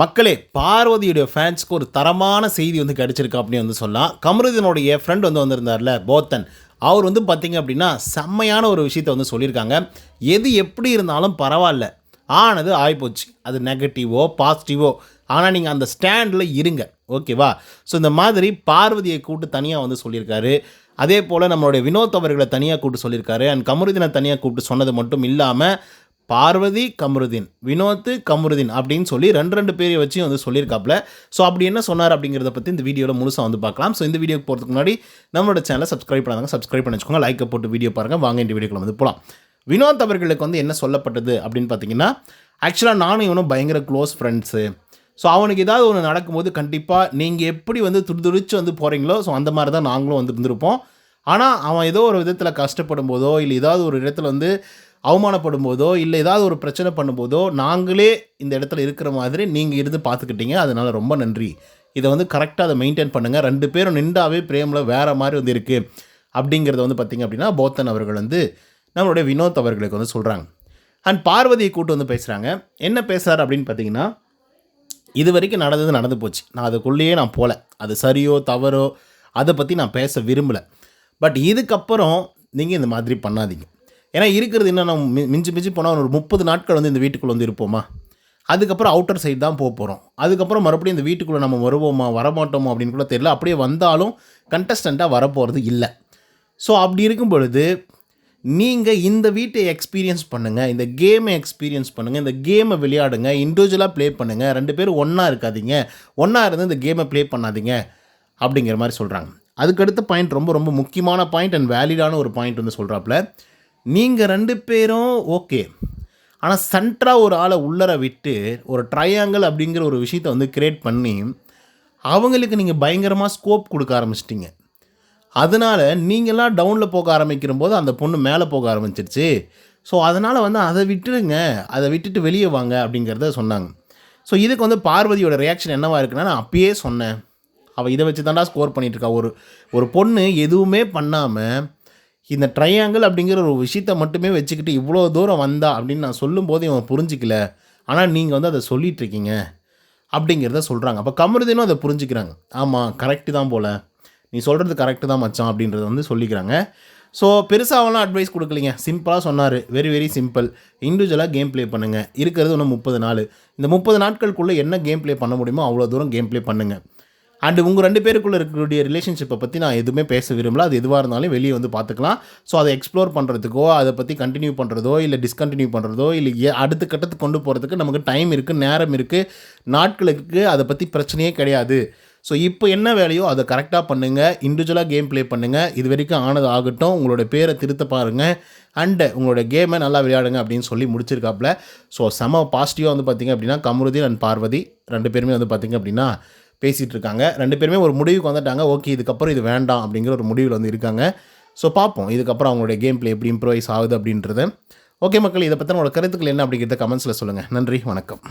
மக்களே, பார்வதியுடைய ஃபேன்ஸ்க்கு ஒரு தரமான செய்தி வந்து கிடைச்சிருக்கு அப்படின்னு வந்து சொல்லலாம். கமருதீனுடைய ஃப்ரெண்ட் வந்து வந்திருந்தார்ல போத்தன், அவர் வந்து பார்த்தீங்க அப்படின்னா செம்மையான ஒரு விஷயத்தை வந்து சொல்லியிருக்காங்க. எது எப்படி இருந்தாலும் பரவாயில்ல, ஆனது ஆகிப்போச்சு. அது நெகட்டிவோ பாசிட்டிவோ, ஆனால் நீங்கள் அந்த ஸ்டாண்டில் இருங்க, ஓகேவா? ஸோ இந்த மாதிரி பார்வதியை கூப்பிட்டு தனியாக வந்து சொல்லியிருக்காரு. அதே போல் நம்மளுடைய வினோத் அவர்களை தனியாக கூப்பிட்டு சொல்லியிருக்காரு. அண்ட் கமருதீனை தனியாக கூப்பிட்டு சொன்னது மட்டும் இல்லாமல் பார்வதி கமருதீன், வினோத் கமருதீன் அப்படின்னு சொல்லி ரெண்டு பேரை வச்சு வந்து சொல்லியிருக்காப்புல. ஸோ அப்படி என்ன சொன்னார் அப்படிங்கிறத பற்றி இந்த வீடியோவில் முழுசாக வந்து பார்க்கலாம். ஸோ இந்த வீடியோக்கு போகிறதுக்கு முன்னாடி நம்மளோட சேனலை சப்ஸ்கிரைப் பண்ணாங்க, சப்ஸ்கிரைப் பண்ணி வச்சுக்கோங்க. லைக்கை போட்டு வீடியோ பாருங்கள். வாங்க இந்த வீடியோக்குள்ள வந்து போகலாம். வினோத் அவர்களுக்கு வந்து என்ன சொல்லப்பட்டது அப்படின்னு பார்த்தீங்கன்னா, ஆக்சுவலாக நானும் இவனும் பயங்கர க்ளோஸ் ஃப்ரெண்ட்ஸு. ஸோ அவனுக்கு ஏதாவது ஒன்று நடக்கும்போது கண்டிப்பாக நீங்கள் எப்படி வந்து துடிச்சு வந்து போகிறீங்களோ, ஸோ அந்த மாதிரி தான் நாங்களும் வந்து இருந்திருப்போம். ஆனால் அவன் ஏதோ ஒரு விதத்தில் கஷ்டப்படும் போதோ, இல்லை ஏதாவது ஒரு இடத்துல வந்து அவமானப்படும் போதோ, இல்லை ஏதாவது ஒரு பிரச்சனை பண்ணும்போதோ, நாங்களே இந்த இடத்துல இருக்கிற மாதிரி நீங்கள் இருந்து பார்த்துக்கிட்டீங்க. அதனால் ரொம்ப நன்றி. இதை வந்து கரெக்டாக அதை மெயின்டைன் பண்ணுங்கள். 2 பேரும் நின்றாவே பிரேமில் வேறு மாதிரி வந்து இருக்குது அப்படிங்கிறத வந்து பார்த்திங்க அப்படின்னா போத்தன் அவர்கள் வந்து நம்மளுடைய வினோத் அவர்களுக்கு வந்து சொல்கிறாங்க. அண்ட் பார்வதியை கூட்டு வந்து பேசுகிறாங்க. என்ன பேசுகிறார் அப்படின்னு பார்த்தீங்கன்னா, இது வரைக்கும் நடந்து போச்சு. நான் அதுக்குள்ளேயே நான் போகல. அது சரியோ தவறோ அதை பற்றி நான் பேச விரும்பலை. பட் இதுக்கப்புறம் நீங்கள் இந்த மாதிரி பண்ணாதீங்க. ஏன்னா இருக்கிறது என்ன, நம்ம மிஞ்சி போனால் ஒரு 30 நாட்கள் வந்து இந்த வீட்டுக்குள்ளே வந்து இருப்போமா? அதுக்கப்புறம் அவுட்டர் சைடு தான் போகிறோம். அதுக்கப்புறம் மறுபடியும் இந்த வீட்டுக்குள்ளே நம்ம வருவோமா வரமாட்டோமா அப்படின்னு கூட தெரியல. அப்படியே வந்தாலும் கண்டஸ்டண்ட்டாக வரப்போகிறது இல்லை. ஸோ அப்படி இருக்கும் பொழுது நீங்கள் இந்த வீட்டை எக்ஸ்பீரியன்ஸ் பண்ணுங்கள், இந்த கேமை எக்ஸ்பீரியன்ஸ் பண்ணுங்கள், இந்த கேமை விளையாடுங்க, இண்டிவிஜுவலாக ப்ளே பண்ணுங்கள். 2 பேரும் ஒன்றா இருக்காதீங்க, ஒன்றா இருந்து இந்த கேமை ப்ளே பண்ணாதீங்க அப்படிங்கிற மாதிரி சொல்கிறாங்க. அதுக்கடுத்த பாயிண்ட் ரொம்ப ரொம்ப முக்கியமான பாயிண்ட் அண்ட் வேலிடான ஒரு பாயிண்ட் வந்து சொல்கிறாப்புல. நீங்கள் 2 பேரும் ஓகே, ஆனால் சென்டராக ஒரு ஆளை உள்ளர விட்டு ஒரு ட்ரையாங்கிள் அப்படிங்கிற ஒரு விஷயத்தை வந்து க்ரியேட் பண்ணி அவங்களுக்கு நீங்கள் பயங்கரமாக ஸ்கோப் கொடுக்க ஆரம்பிச்சிட்டிங்க. அதனால் நீங்களாம் டவுனில் போக ஆரம்பிக்கிற போது அந்த பொண்ணு மேலே போக ஆரம்பிச்சிருச்சு. ஸோ அதனால் வந்து அதை விட்டுருங்க, அதை விட்டுட்டு வெளியே வாங்க அப்படிங்கிறத சொன்னாங்க. ஸோ இதுக்கு வந்து பார்வதியோட ரியாக்ஷன் என்னவாக இருக்குன்னா, நான் அப்பயே சொன்னேன், அவள் இதை வச்சு தாண்டா ஸ்கோர் பண்ணிகிட்ருக்கா. ஒரு பொண்ணு எதுவுமே பண்ணாமல் இந்த ட்ரையாங்கிள் அப்படிங்கிற ஒரு விஷயத்தை மட்டுமே வச்சுக்கிட்டு இவ்வளோ தூரம் வந்தா அப்படின்னு நான் சொல்லும்போது இவன் புரிஞ்சிக்கல. ஆனால் நீங்கள் வந்து அதை சொல்லிகிட்ருக்கீங்க அப்படிங்கிறத சொல்கிறாங்க. அப்போ கமருதீனும் அதை புரிஞ்சுக்கிறாங்க. ஆமாம், கரெக்டு தான் போல், நீ சொல்கிறது கரெக்டு தான் மச்சான் அப்படின்றத வந்து சொல்லிக்கிறாங்க. ஸோ பெருசாக அவெல்லாம் அட்வைஸ் கொடுக்கலிங்க. சிம்பிளாக சொன்னார், வெரி வெரி சிம்பிள். இண்டிவிஜுவலாக கேம் ப்ளே பண்ணுங்கள். இருக்கிறது இன்னும் 30 நாள். இந்த 30 நாட்களுக்குள்ளே என்ன கேம் ப்ளே பண்ண முடியுமோ அவ்வளோ தூரம் கேம் ப்ளே பண்ணுங்கள். அண்டு உங்கள் 2 பேருக்குள்ளே இருக்கக்கூடிய ரிலேஷன்ஷிப்பை பற்றி நான் எதுவுமே பேச விரும்பல. அது எதுவாக இருந்தாலும் வெளியே வந்து பார்த்துக்கலாம். ஸோ அதை எக்ஸ்ப்ளோர் பண்ணுறதுக்கோ, அதை பற்றி கண்டினியூ பண்ணுறதோ, இல்லை டிஸ்கண்டினியூ பண்ணுறதோ, இல்லை அடுத்த கட்டத்துக்கு கொண்டு போகிறதுக்கு நமக்கு டைம் இருக்குது, நேரம் இருக்குது, நாட்கள் இருக்குது. அதை பற்றி பிரச்சனையே கிடையாது. ஸோ இப்போ என்ன வேலையோ அதை கரெக்டாக பண்ணுங்கள். இண்டிவிஜுவலாக கேம் ப்ளே பண்ணுங்கள். இது வரைக்கும் ஆனது ஆகட்டும். உங்களோட பேரை திருத்த பாருங்கள். அண்டு உங்களோட கேமை நல்லா விளையாடுங்க அப்படின்னு சொல்லி முடிச்சிருக்காப்புல. ஸோ செம பாசிட்டிவாக வந்து பார்த்திங்க அப்படின்னா கமருதீன் அண்ட் பார்வதி 2 பேருமே வந்து பார்த்திங்க அப்படின்னா பேசிகிட்டு இருக்காங்க. 2 பேருமே ஒரு முடிவுக்கு வந்துட்டாங்க. ஓகே, இதுக்கப்புறம் இது வேண்டாம் அப்படிங்கிற ஒரு முடிவில் வந்து இருக்காங்க. ஸோ பார்ப்போம் இதுக்கப்புறம் அவங்களுடைய கேம் ப்ளே எப்படி இம்ப்ரூவைஸ் ஆகுது அப்படின்றது. ஓகே மக்கள், இதை பற்றி உங்களோட கருத்துக்கள் என்ன அப்படிங்கிறத கமெண்ட்ஸில் சொல்லுங்கள். நன்றி, வணக்கம்.